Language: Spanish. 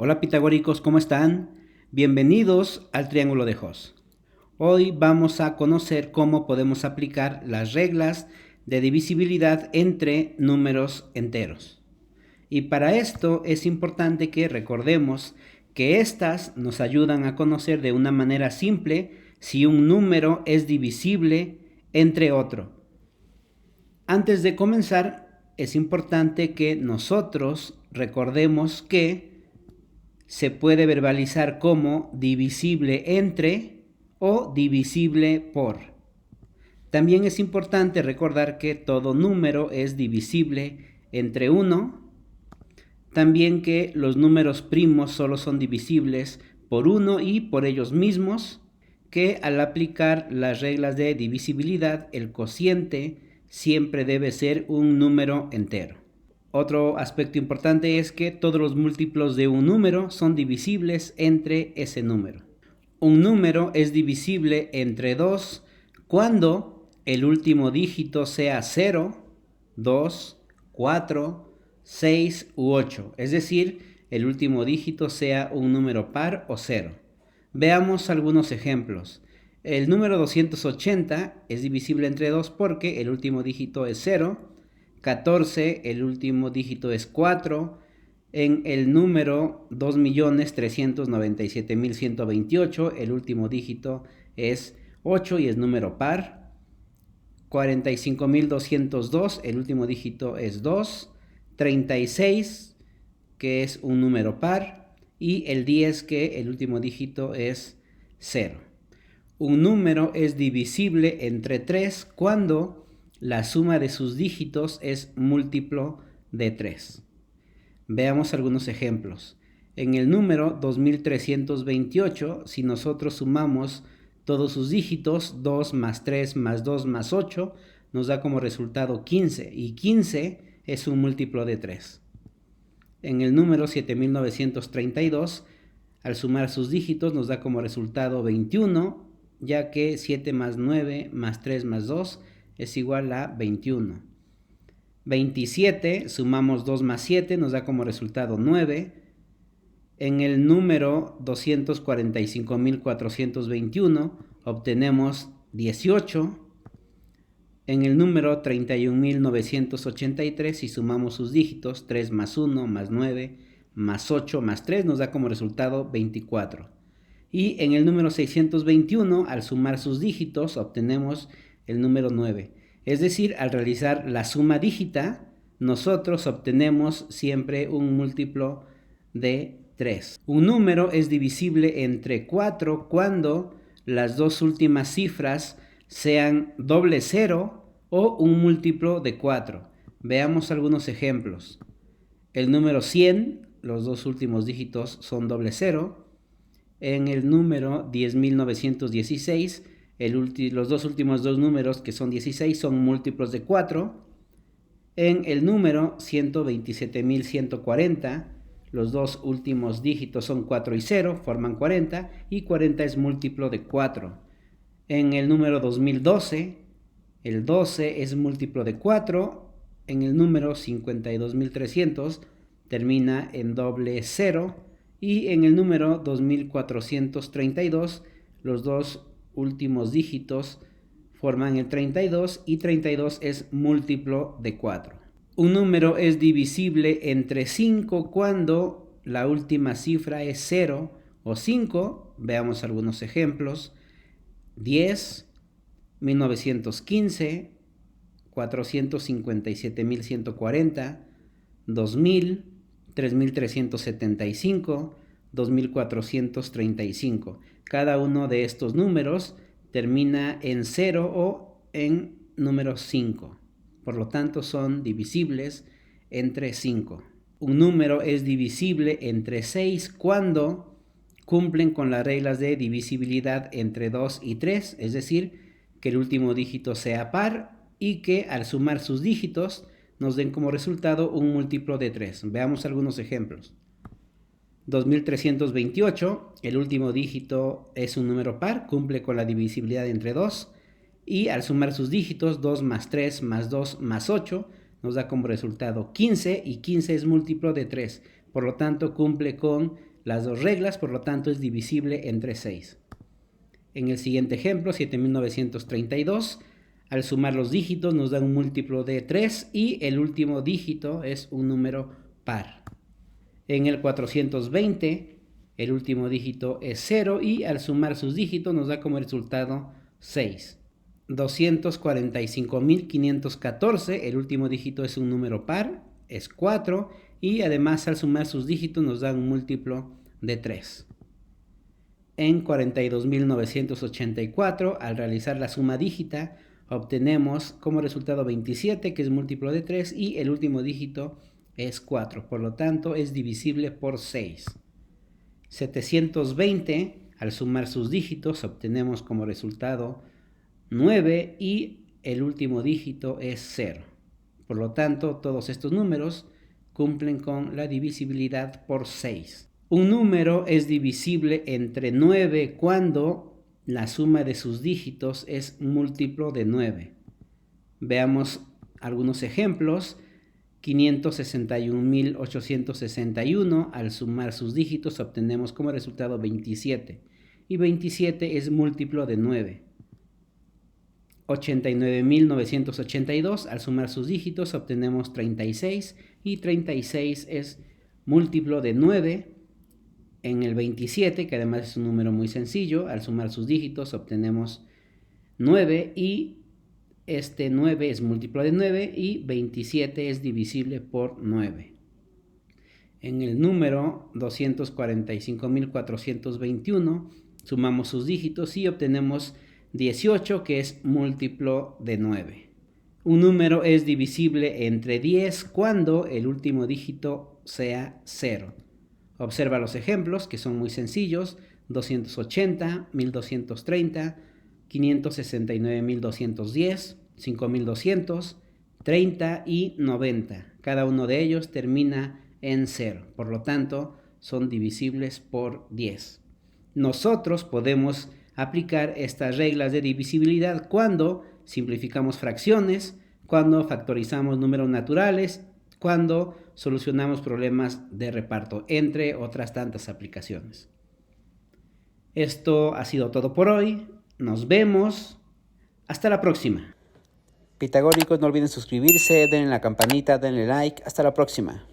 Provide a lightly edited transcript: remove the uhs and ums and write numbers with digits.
Hola pitagóricos, ¿cómo están? Bienvenidos al Triángulo de Jos. Hoy vamos a conocer cómo podemos aplicar las reglas de divisibilidad entre números enteros. Y para esto es importante que recordemos que estas nos ayudan a conocer de una manera simple si un número es divisible entre otro. Antes de comenzar, es importante que nosotros recordemos que se puede verbalizar como divisible entre o divisible por. También es importante recordar que todo número es divisible entre 1, también que los números primos solo son divisibles por 1 y por ellos mismos, que al aplicar las reglas de divisibilidad el cociente siempre debe ser un número entero. Otro aspecto importante es que todos los múltiplos de un número son divisibles entre ese número. Un número es divisible entre 2 cuando el último dígito sea 0, 2, 4, 6 u 8, es decir, el último dígito sea un número par o 0. Veamos algunos ejemplos. El número 280 es divisible entre 2 porque el último dígito es 0, 14, el último dígito es 4, en el número 2.397.128, el último dígito es 8 y es número par. 45.202, el último dígito es 2. 36, que es un número par. Y el 10, que el último dígito es 0. Un número es divisible entre 3 cuando la suma de sus dígitos es múltiplo de 3. Veamos algunos ejemplos. En el número 2328, si nosotros sumamos todos sus dígitos, 2 más 3 más 2 más 8, nos da como resultado 15, y 15 es un múltiplo de 3. En el número 7932, al sumar sus dígitos, nos da como resultado 21, ya que 7 más 9 más 3 más 2 es igual a 21. 27, sumamos 2 más 7, nos da como resultado 9. En el número 245.421 obtenemos 18. En el número 31.983, si sumamos sus dígitos, 3 más 1 más 9 más 8 más 3, nos da como resultado 24. Y en el número 621, al sumar sus dígitos, obtenemos el número 9. Es decir, al realizar la suma dígita, nosotros obtenemos siempre un múltiplo de 3. Un número es divisible entre 4 cuando las dos últimas cifras sean doble cero o un múltiplo de 4. Veamos algunos ejemplos. El número 100, los dos últimos dígitos son doble cero. En el número 10.916, los dos últimos dos números, que son 16, son múltiplos de 4. En el número 127.140, los dos últimos dígitos son 4 y 0, forman 40, y 40 es múltiplo de 4. En el número 2012, el 12 es múltiplo de 4. En el número 52.300 termina en doble 0. Y en el número 2432, los dos últimos dígitos forman el 32 y 32 es múltiplo de 4. Un número es divisible entre 5 cuando la última cifra es 0 o 5. Veamos algunos ejemplos. 10, 1915, 457.140, 2000, 3.375, 2.435. Cada uno de estos números termina en 0 o en número 5. Por lo tanto, son divisibles entre 5. Un número es divisible entre 6 cuando cumplen con las reglas de divisibilidad entre 2 y 3, es decir, que el último dígito sea par y que al sumar sus dígitos nos den como resultado un múltiplo de 3. Veamos algunos ejemplos. 2328, el último dígito es un número par, cumple con la divisibilidad entre 2, y al sumar sus dígitos, 2 más 3 más 2 más 8, nos da como resultado 15, y 15 es múltiplo de 3. Por lo tanto, cumple con las dos reglas, por lo tanto es divisible entre 6. En el siguiente ejemplo, 7932, al sumar los dígitos nos da un múltiplo de 3 y el último dígito es un número par. En el 420, el último dígito es 0 y al sumar sus dígitos nos da como resultado 6. 245.514, el último dígito es un número par, es 4 y además al sumar sus dígitos nos da un múltiplo de 3. En 42.984, al realizar la suma dígita, obtenemos como resultado 27, que es múltiplo de 3, y el último dígito es 4. Por lo tanto, es divisible por 6. 720, al sumar sus dígitos, obtenemos como resultado 9 y el último dígito es 0. Por lo tanto, todos estos números cumplen con la divisibilidad por 6. Un número es divisible entre 9 cuando la suma de sus dígitos es múltiplo de 9. Veamos algunos ejemplos. 561.861, al sumar sus dígitos obtenemos como resultado 27. Y 27 es múltiplo de 9. 89.982, al sumar sus dígitos obtenemos 36. Y 36 es múltiplo de 9. En el 27, que además es un número muy sencillo, al sumar sus dígitos obtenemos 9 y este 9 es múltiplo de 9 y 27 es divisible por 9. En el número 245.421 sumamos sus dígitos y obtenemos 18, que es múltiplo de 9. Un número es divisible entre 10 cuando el último dígito sea 0. Observa los ejemplos, que son muy sencillos: 280, 1230, 569.210, 5200, 30 y 90. Cada uno de ellos termina en 0. Por lo tanto, son divisibles por 10. Nosotros podemos aplicar estas reglas de divisibilidad cuando simplificamos fracciones, cuando factorizamos números naturales, cuando solucionamos problemas de reparto, entre otras tantas aplicaciones. Esto ha sido todo por hoy. Nos vemos. Hasta la próxima. Pitagóricos, no olviden suscribirse, denle la campanita, denle like. Hasta la próxima.